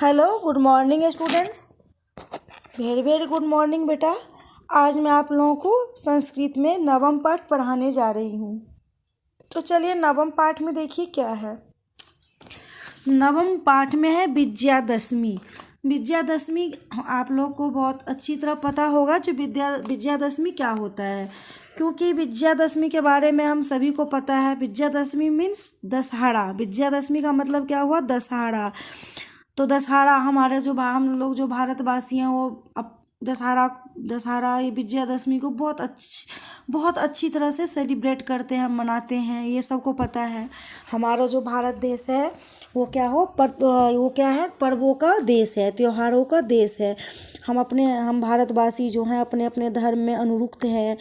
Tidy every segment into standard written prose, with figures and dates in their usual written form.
Hello good morning students. Very very good morning बेटा। आज मैं आप लोगों को संस्कृत में नवम पाठ पढ़ाने जा रही हूँ। तो चलिए नवम पाठ में देखिए क्या है। नवम पाठ में है विजयादशमी। विजयादशमी आप लोग को बहुत अच्छी तरह पता होगा जो विजयादशमी क्या होता है, क्योंकि विजयादशमी के बारे में हम सभी को पता है। विजयादशमी मीन्स दशहरा। विजयादशमी का मतलब क्या हुआ? दशहरा। तो दशहरा हमारे हम लोग जो भारतवासी हैं वो अब दशहरा ये विजयादशमी को बहुत अच्छी तरह से सेलिब्रेट करते हैं, मनाते हैं। ये सबको पता है। हमारा जो भारत देश है वो क्या है? पर्वों का देश है, त्योहारों का देश है। हम भारतवासी जो हैं अपने अपने धर्म में अनुरक्त हैं,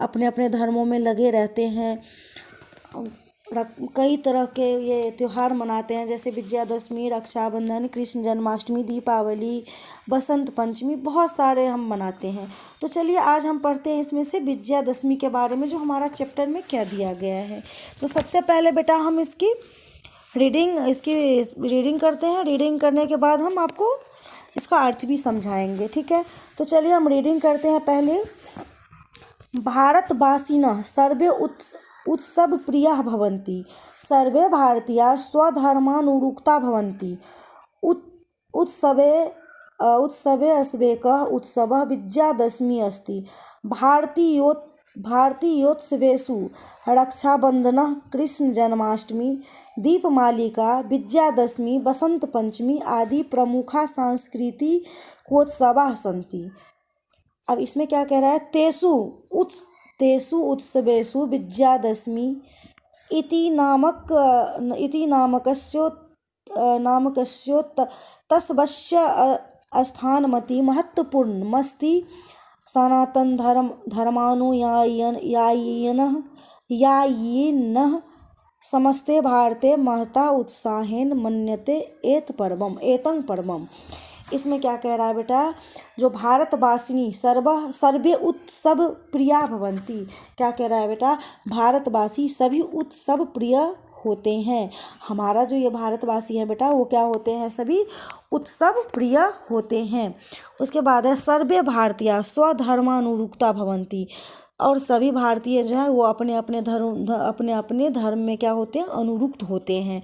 अपने अपने धर्मों में लगे रहते हैं। कई तरह के ये त्यौहार मनाते हैं, जैसे विजयादशमी, रक्षाबंधन, कृष्ण जन्माष्टमी, दीपावली, बसंत पंचमी, बहुत सारे हम मनाते हैं। तो चलिए आज हम पढ़ते हैं इसमें से विजयादशमी के बारे में, जो हमारा चैप्टर में क्या दिया गया है। तो सबसे पहले बेटा हम इसकी रीडिंग करते हैं। रीडिंग करने के बाद हम आपको इसका अर्थ भी समझाएंगे, ठीक है। तो चलिए हम रीडिंग करते हैं पहले। भारतवासिनः सर्वे उत्सव प्रियाः भवन्ति, सर्वे भारतीयाः स्वधर्मानुरुक्ता भवन्ति। उत्सवे अस्वेकः उत्सवः विजयादशमी अस्ति। भारतीयोत्सवेषु रक्षाबन्धनः, कृष्ण जन्माष्टमी, दीपमालिका, विजयादशमी, बसंत पंचमी आदि प्रमुखा सांस्कृतिकोत्सवाः सन्ति। अब इसमें क्या कह रहा है? तेषु उत्सवेषु विजयादशमी इति नामकस्योत्सवस्य स्थानमति महत्वपूर्णमस्ति। सनातनधर्मानुयायिनः समस्ते भारते महता उत्साहेन मन्यते एतं पर्वम्। इसमें क्या कह रहा है बेटा? जो भारतवासिनी सर्वे उत्सव प्रिया भवन्ति। क्या कह रहा है बेटा? भारतवासी सभी उत्सव प्रिय होते हैं। हमारा जो ये भारतवासी है बेटा वो क्या होते हैं? सभी उत्सव प्रिय होते हैं। उसके बाद है सर्वे भारतीय स्वधर्मानुरुक्ता भवन्ति। और सभी भारतीय जो है वो अपने अपने धर्म में क्या होते हैं? अनुरुक्त होते हैं।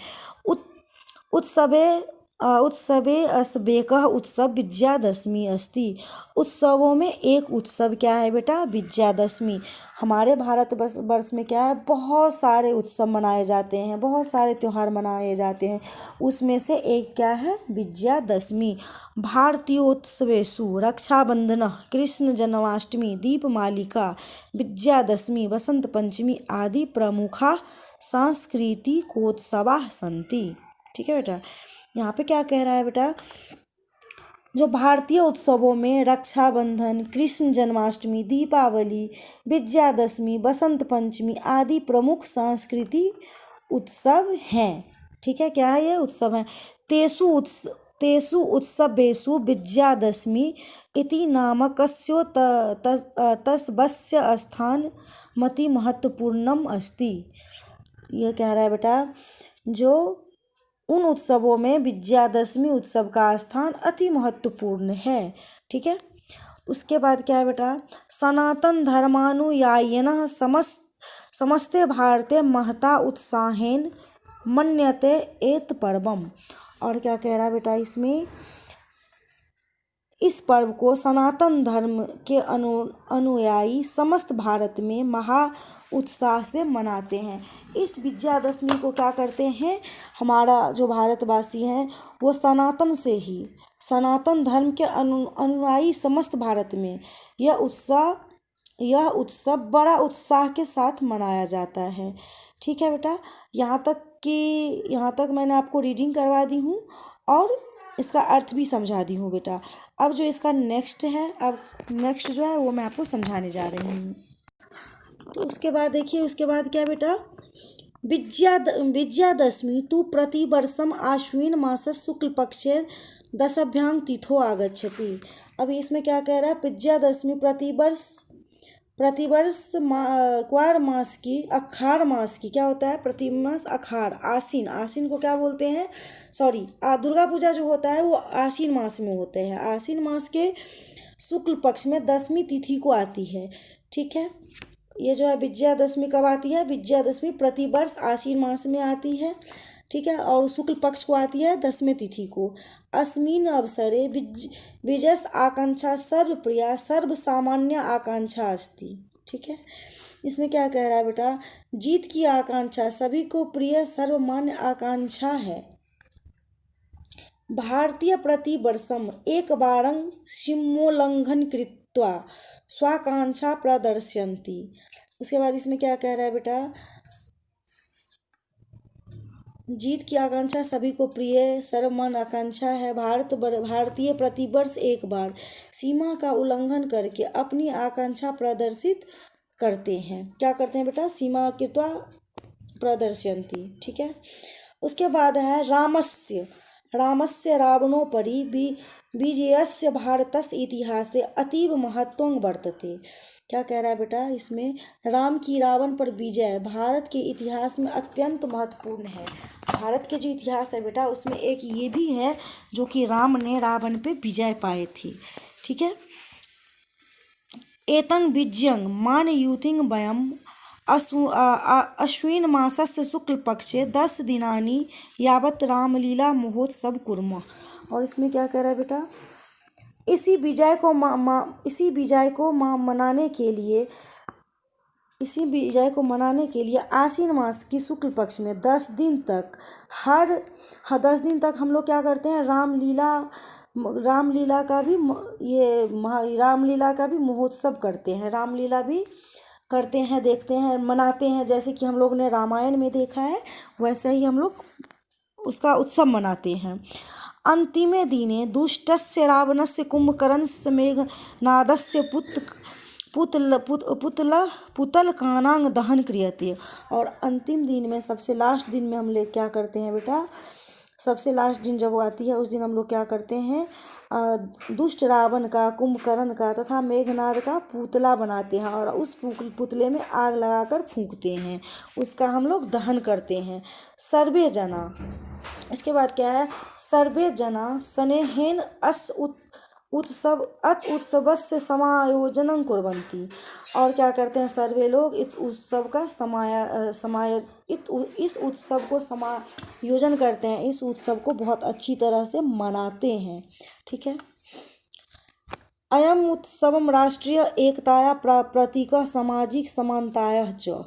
उत्सवे अस्वेकः उत्सव विजयादशमी अस्ति। उत्सवों में एक उत्सव क्या है बेटा? विजयादशमी। हमारे भारत वर्ष में क्या है? बहुत सारे उत्सव मनाए जाते हैं, बहुत सारे त्यौहार मनाए जाते हैं। उसमें से एक क्या है? विजयादशमी। भारतीयोत्सवेषु रक्षाबंधनः, कृष्ण जन्माष्टमी, दीपमालिका, विजयादशमी, बसंत पंचमी आदि प्रमुखा सांस्कृतिकोत्सवाः सन्ति। ठीक है बेटा। यहाँ पे क्या कह रहा है बेटा? जो भारतीय उत्सवों में रक्षाबंधन, कृष्ण जन्माष्टमी, दीपावली, विजयादशमी, बसंत पंचमी आदि प्रमुख सांस्कृतिक उत्सव हैं। ठीक है, क्या है ये उत्सव है? तेषु उत्सवेषु विजयादशमी इति नामकस्योत्सवस्य स्थानमति महत्वपूर्णम अस्ति। यह कह रहा है बेटा जो उन उत्सवों में विजयादशमी उत्सव का स्थान अति महत्वपूर्ण है। ठीक है। उसके बाद क्या है बेटा? सनातन धर्मानुयायिनः समस्ते भारते महता उत्साहेन मन्यते एत पर्वम। और क्या कह रहा है बेटा इसमें? इस पर्व को सनातन धर्म के अनुयायी समस्त भारत में महा उत्साह से मनाते हैं। इस विजयादशमी को क्या करते हैं? हमारा जो भारतवासी हैं वो सनातन धर्म के अनुयायी समस्त भारत में यह उत्सव बड़ा उत्साह के साथ मनाया जाता है। ठीक है बेटा। यहाँ तक मैंने आपको रीडिंग करवा दी हूँ और इसका अर्थ भी समझा दी हूँ बेटा। अब जो इसका नेक्स्ट जो है वो मैं आपको समझाने जा रही हूँ। तो उसके बाद देखिए, उसके बाद क्या बेटा? विजयादशमी तु प्रतिवर्षम आश्विन मासस्य शुक्ल पक्षे दशभ्यां तिथो आगच्छति। अब इसमें क्या कह रहा है? विजयादशमी प्रतिवर्ष प्रतिवर्ष क्वार मास की, अखाड़ मास की क्या होता है, प्रतिमास अखाड़, आसीन, आसीन को क्या बोलते हैं, सॉरी, दुर्गा पूजा जो होता है वो आसीन मास में होते हैं। आसीन मास के शुक्ल पक्ष में 10वीं तिथि को आती है। ठीक है, ये जो है विजयादशमी कब आती है, विजयादशमी प्रतिवर्ष आसीन मास में आती है। ठीक है, और शुक्ल पक्ष को आती है 10वीं तिथि को। अस्मिन अवसरे विजस आकांक्षा सर्वप्रिया सर्व सामान्य आकांक्षा अस्ति। ठीक है, इसमें क्या कह रहा है बेटा, जीत की आकांक्षा सभी को प्रिय सर्वमान्य आकांक्षा है। भारतीय प्रतिवर्षम एक बारं सीमोल्लंघन कृत्वा स्वाकांक्षा प्रदर्शयन्ति। उसके बाद इसमें क्या कह रहा है बेटा, जीत की आकांक्षा सभी को प्रिय सर्वमान्य आकांक्षा है। भारतीय प्रतिवर्ष एक बार सीमा का उल्लंघन करके अपनी आकांक्षा प्रदर्शित करते हैं। क्या करते हैं बेटा, सीमा कृत्वा प्रदर्शयन्ति। ठीक है, उसके बाद है रामस्य रावणोपरि विजयस्य भारतस्य इतिहासे अतीव महत्वं वर्तते। क्या कह रहा है बेटा, इसमें राम की रावण पर विजय भारत के इतिहास में अत्यंत महत्वपूर्ण है। भारत के जो इतिहास है बेटा उसमें एक ये भी है जो कि राम ने रावण पे विजय पाए थे। ठीक है, एतं विजयं मानयूतिं वयं अश्विन मासस्य शुक्ल पक्षे 10 दिनानि यावत् रामलीला महोत्सव कुर्मः। और इसमें क्या कह रहा है बेटा, इसी विजय मनाने के लिए आसीन मास की शुक्ल पक्ष में 10 दिन तक 10 दिन तक हम लोग क्या करते हैं, रामलीला का भी महोत्सव करते हैं, रामलीला भी करते हैं, देखते हैं, मनाते हैं। जैसे कि हम लोग ने रामायण में देखा है वैसे ही हम लोग उसका उत्सव मनाते हैं। अंतिमे दिने दुष्टस्य रावणस्य कुंभकर्णस्य मेघनादस्य पुतलकानां दहन क्रियते। और अंतिम दिन में, सबसे लास्ट दिन में हम लोग क्या करते हैं बेटा, सबसे लास्ट दिन जब वो आती है उस दिन हम लोग क्या करते हैं, दुष्ट रावण का, कुंभकर्ण का तथा मेघनाद का पुतला बनाते हैं और उस पुतले में आग लगाकर फूंकते हैं, उसका हम लोग दहन करते हैं। सर्वे जना, इसके बाद क्या है, सर्वे जना स्नेहेन उत्सवस्य समायोजनं कुर्वन्ति। और क्या करते हैं, सर्वे लोग इस उत्सव का इस उत्सव को समायोजन करते हैं, इस उत्सव को बहुत अच्छी तरह से मनाते हैं। ठीक है, अयम उत्सवम राष्ट्रीय एकताया प्रतीकः सामाजिक समानतायाः च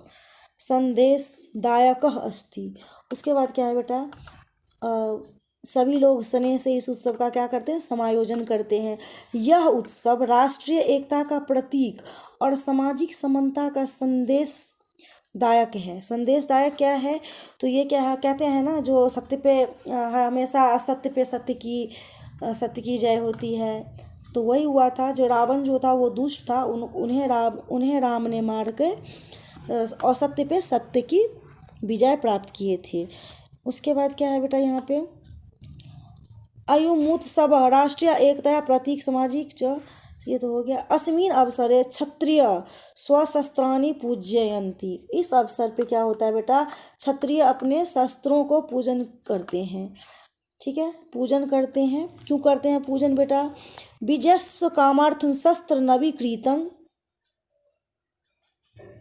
संदेशदायकः अस्ति। उसके बाद क्या है बेटा, सभी लोग स्नेह से इस उत्सव का क्या करते हैं, समायोजन करते हैं। यह उत्सव राष्ट्रीय एकता का प्रतीक और सामाजिक समानता का संदेशदायक है। संदेशदायक क्या है, तो ये क्या है, कहते हैं ना, जो सत्य पे हमेशा असत्य पे सत्य की जय होती है। तो वही हुआ था, जो रावण जो था वो दुष्ट था, उन्हें राम ने मार के असत्य पे सत्य की विजय प्राप्त किए थे। उसके बाद क्या है बेटा, यहाँ पे अयुमुत्सव राष्ट्रीय एकता प्रतीक सामाजिक च, ये तो हो गया। अस्मिन अवसरे क्षत्रिय स्वशस्त्राणि पूजयन्ति। इस अवसर पे क्या होता है बेटा, क्षत्रिय अपने शस्त्रों को पूजन करते हैं। ठीक है, पूजन करते हैं। क्यों करते हैं पूजन बेटा, विजयस्व कामार्थं शस्त्र नवीकृतं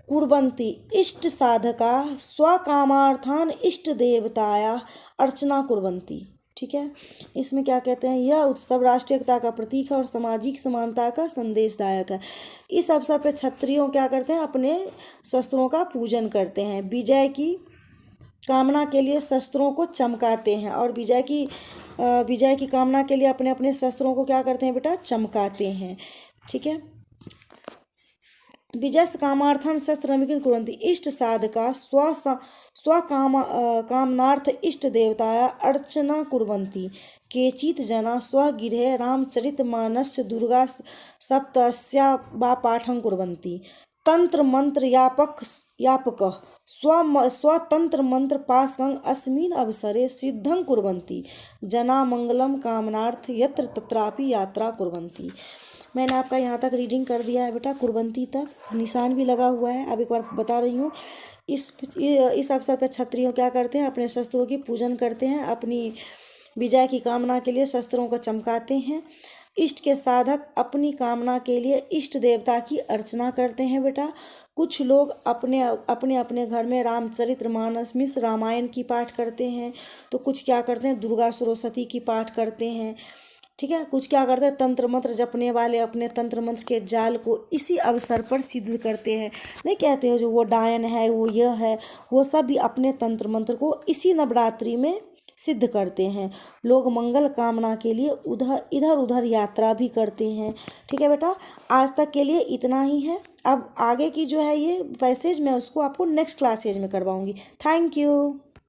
कुर्वन्ति इष्ट साधका स्वकामार्थान इष्ट देवताया अर्चना कुर्वन्ति। ठीक है, इसमें क्या कहते हैं, यह उत्सव राष्ट्रीय एकता का प्रतीक है और सामाजिक समानता का संदेशदायक है। इस अवसर पर क्षत्रियों क्या करते हैं, अपने शस्त्रों का पूजन करते हैं, विजय की कामना के लिए शस्त्रों को चमकाते हैं और विजय की कामना के लिए अपने अपने शस्त्रों को क्या करते हैं बेटा, चमकाते हैं। ठीक है, विजय कामार्थन शस्त्र नवीकरण कुर्वन्ति इष्ट साधका कामनार्थ इष्ट देवताया अर्चना कुर्वन्ति। केचित् जना स्वगृहे रामचरितमानस्य दुर्गा सप्तस्या वा पाठं कुर्वन्ति। तंत्र मंत्र यापकः स्वतंत्र मंत्र पासकं अस्मिन् अवसरे सिद्धं कुर्वन्ति। जना मंगलम कामनार्थ यत्र तत्रापि यात्रा कुर्वन्ति। मैंने आपका यहाँ तक रीडिंग कर दिया है बेटा, कुर्बंती तक निशान भी लगा हुआ है। अब एक बार बता रही हूँ, इस अवसर पर क्षत्रियों क्या करते हैं, अपने शस्त्रों की पूजन करते हैं, अपनी विजय की कामना के लिए शस्त्रों को चमकाते हैं। इष्ट के साधक अपनी कामना के लिए इष्ट देवता की अर्चना करते हैं बेटा। कुछ लोग अपने अपने अपने घर में रामचरितमानस मिश्र रामायण की पाठ करते हैं, तो कुछ क्या करते हैं, दुर्गा सरस्वती की पाठ करते हैं। ठीक है, कुछ क्या करते हैं, तंत्र मंत्र जपने वाले अपने तंत्र मंत्र के जाल को इसी अवसर पर सिद्ध करते हैं। नहीं कहते हो जो वो डायन है, वो यह है, वो सब भी अपने तंत्र मंत्र को इसी नवरात्रि में सिद्ध करते हैं। लोग मंगल कामना के लिए इधर उधर यात्रा भी करते हैं। ठीक है बेटा, आज तक के लिए इतना ही है। अब आगे की जो है ये पैसेज मैं उसको आपको नेक्स्ट क्लासेज में करवाऊंगी। Thank you.